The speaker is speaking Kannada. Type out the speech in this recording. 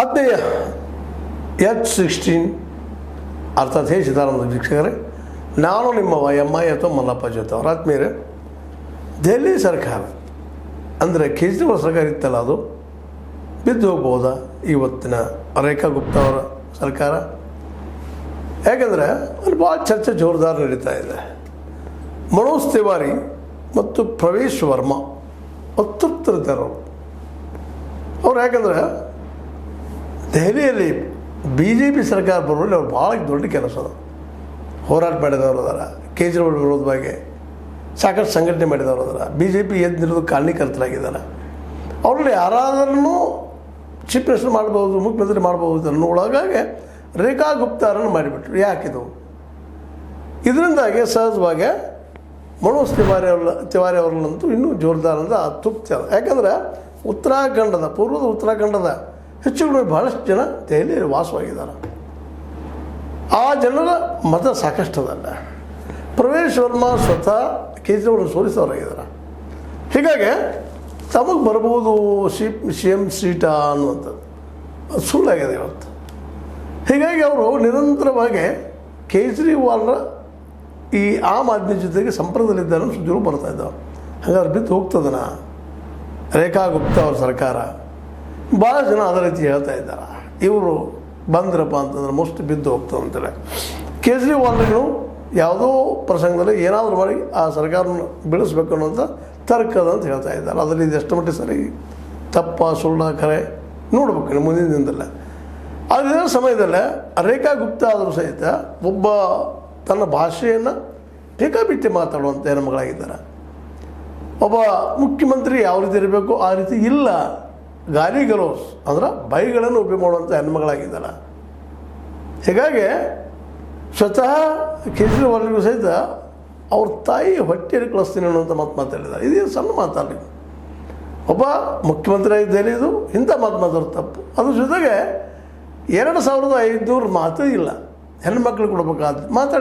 ಆತ್ಮೀಯ H16 ಅರ್ಥಾತ್ ಹೇ ಸಿತಾರಾಮದ ವೀಕ್ಷಕರೇ, ನಾನು ನಿಮ್ಮ YMI ಅಥವಾ ಮಲ್ಲಪ್ಪ ಜೊತೆ ಅವರ ಆತ್ಮೀಯರೇ, ದೆಹಲಿ ಸರ್ಕಾರ ಅಂದರೆ ಕೇಜ್ರಿವಾಲ್ ಸರ್ಕಾರ ಇತ್ತಲ್ಲ, ಅದು ಬಿದ್ದು ಹೋಗ್ಬೋದಾ ಇವತ್ತಿನ ರೇಖಾ ಗುಪ್ತಾ ಅವರ ಸರ್ಕಾರ? ಯಾಕಂದರೆ ಅಲ್ಲಿ ಭಾಳ ಚರ್ಚೆ ಜೋರ್ದಾರ್ ನಡೀತಾ ಇದೆ. ಮನೋಜ್ ತಿವಾರಿ ಮತ್ತು ಪ್ರವೇಶ್ ವರ್ಮಾ ಅತೃಪ್ತರಿದ್ದಾರೆ ಅವ್ರು. ಯಾಕಂದರೆ ದೆಹಲಿಯಲ್ಲಿ BJP ಸರ್ಕಾರ ಬರೋಲ್ಲಿ ಅವ್ರು ಭಾಳ ದೊಡ್ಡ ಕೆಲಸ ಅದ. ಹೋರಾಟ ಮಾಡಿದವರು ಅದಾರ, ಕೇಜ್ರಿವಾಲ್ ವಿರೋಧವಾಗಿ ಸಾಕಷ್ಟು ಸಂಘಟನೆ ಮಾಡಿದವರು ಅದಾರ, BJP ಎದ್ದು ನಿಲ್ಲೋದು ಕಾರಣೀಕರ್ತರಾಗಿದ್ದಾರೆ. ಅವರಲ್ಲಿ ಯಾರಾದ್ರೂ ಚೀಫ್ ಮಿನಿಸ್ಟರ್ ಮಾಡ್ಬೋದು, ಮುಖ್ಯಮಂತ್ರಿ ಮಾಡ್ಬೋದು ಅನ್ನೋಳಗಾಗಿ ರೇಖಾ ಗುಪ್ತಾರನ್ನು ಮಾಡಿಬಿಟ್ರು. ಯಾಕಿದು? ಇದರಿಂದಾಗಿ ಸಹಜವಾಗಿ ಮನೋಜ್ ತಿವಾರಿ ಅವ್ರನ್ನಂತೂ ಇನ್ನೂ ಜೋರ್ದಾರ್ ಅಂತ ತೃಪ್ತಿ ಅದ. ಯಾಕಂದರೆ ಉತ್ತರಾಖಂಡದ ಪೂರ್ವದ ಉತ್ತರಾಖಂಡದ ಹೆಚ್ಚು ಕಡಿಮೆ ಭಾಳಷ್ಟು ಜನ ದೆಹಲಿಯಲ್ಲಿ ವಾಸವಾಗಿದ್ದಾರೆ. ಆ ಜನರ ಮತ ಸಾಕಷ್ಟು ಅದಲ್ಲ. ಪ್ರವೇಶ್ ವರ್ಮಾ ಸ್ವತಃ ಕೇಜ್ರಿವಾಲ್ ಸೋಲಿಸೋರಾಗಿದ್ದಾರೆ. ಹೀಗಾಗಿ ತಮಗೆ ಬರ್ಬೋದು CM ಸೀಟಾ ಅನ್ನುವಂಥದ್ದು ಅದು ಸುಳ್ಳಾಗಿದೆ ಇವತ್ತು. ಹೀಗಾಗಿ ಅವರು ನಿರಂತರವಾಗಿ ಕೇಜ್ರಿವಾಲ್ರ ಈ ಆಮ್ ಆದ್ಮಿ ಜೊತೆಗೆ ಸಂಪರ್ಕದಲ್ಲಿದ್ದಾರೆ ಸುದ್ದಿಗಳು ಬರ್ತಾ ಇದ್ದಾವೆ. ಹಾಗಾದ್ರೆ ಬಿದ್ದು ಹೋಗ್ತದನ ರೇಖಾ ಗುಪ್ತಾ ಅವ್ರ ಸರ್ಕಾರ? ಭಾಳ ಜನ ಅದೇ ರೀತಿ ಹೇಳ್ತಾ ಇದ್ದಾರೆ. ಇವರು ಬಂದ್ರಪ್ಪ ಅಂತಂದ್ರೆ ಮೋಸ್ಟ್ ಬಿದ್ದು ಹೋಗ್ತದೆ ಅಂತೇಳಿ. ಕೇಜ್ರಿವಾಲ್ಗಳು ಯಾವುದೋ ಪ್ರಸಂಗದಲ್ಲಿ ಏನಾದರೂ ಮಾಡಿ ಆ ಸರ್ಕಾರನ ಬೆಳೆಸ್ಬೇಕು ಅನ್ನೋಂಥ ತರ್ಕದ ಅಂತ ಹೇಳ್ತಾ ಇದ್ದಾರೆ. ಅದರಲ್ಲಿ ಇದು ಎಷ್ಟು ಮಟ್ಟಿಗೆ ಸರಿ, ತಪ್ಪ, ಸುಳ್ಳ, ಕರೆ ನೋಡ್ಬೇಕು ಮುಂದಿನ ದಿನದಲ್ಲೇ. ಆದರೆ ಇದೇ ಸಮಯದಲ್ಲೇ ರೇಖಾ ಗುಪ್ತಾ ಆದರೂ ಸಹಿತ ಒಬ್ಬ ತನ್ನ ಭಾಷೆಯನ್ನು ಬೇಕಾಬಿಟ್ಟಿ ಮಾತಾಡುವಂಥ ಹೆಣ್ಮಗಳಾಗಿದ್ದಾರೆ. ಒಬ್ಬ ಮುಖ್ಯಮಂತ್ರಿ ಯಾವ ರೀತಿ ಇರಬೇಕು ಆ ರೀತಿ ಇಲ್ಲ, ಗಾಲಿ ಗಲೋಸ್ ಅಂದ್ರೆ ಬೈಗಳನ್ನು ಉಪಯೋಗ ಮಾಡುವಂಥ ಹೆಣ್ಮಗಳಾಗಿದ್ದಾರೆ. ಹೀಗಾಗಿ ಸ್ವತಃ ಕೇಜ್ರಿವಾಲ್ಗೂ ಸಹಿತ ಅವ್ರ ತಾಯಿ ಹೊಟ್ಟೆಯಲ್ಲಿ ಕಳಿಸ್ತೀನಿ ಅನ್ನುವಂಥ ಮಾತಾಡಿದ್ದಾರೆ. ಇದೇನು ಸಣ್ಣ ಮಾತಾಡಲಿ. ಒಬ್ಬ ಮುಖ್ಯಮಂತ್ರಿ ಆಗಿದ್ದಲ್ಲಿ ಇದು ಇಂಥ ಮಾತಾಡೋರು ತಪ್ಪು. ಅದ್ರ ಜೊತೆಗೆ 2500 ಮಾತು ಇಲ್ಲ, ಹೆಣ್ಮಕ್ಳು ಕೊಡ್ಬೇಕಾದ ಮಾತಾಡಿ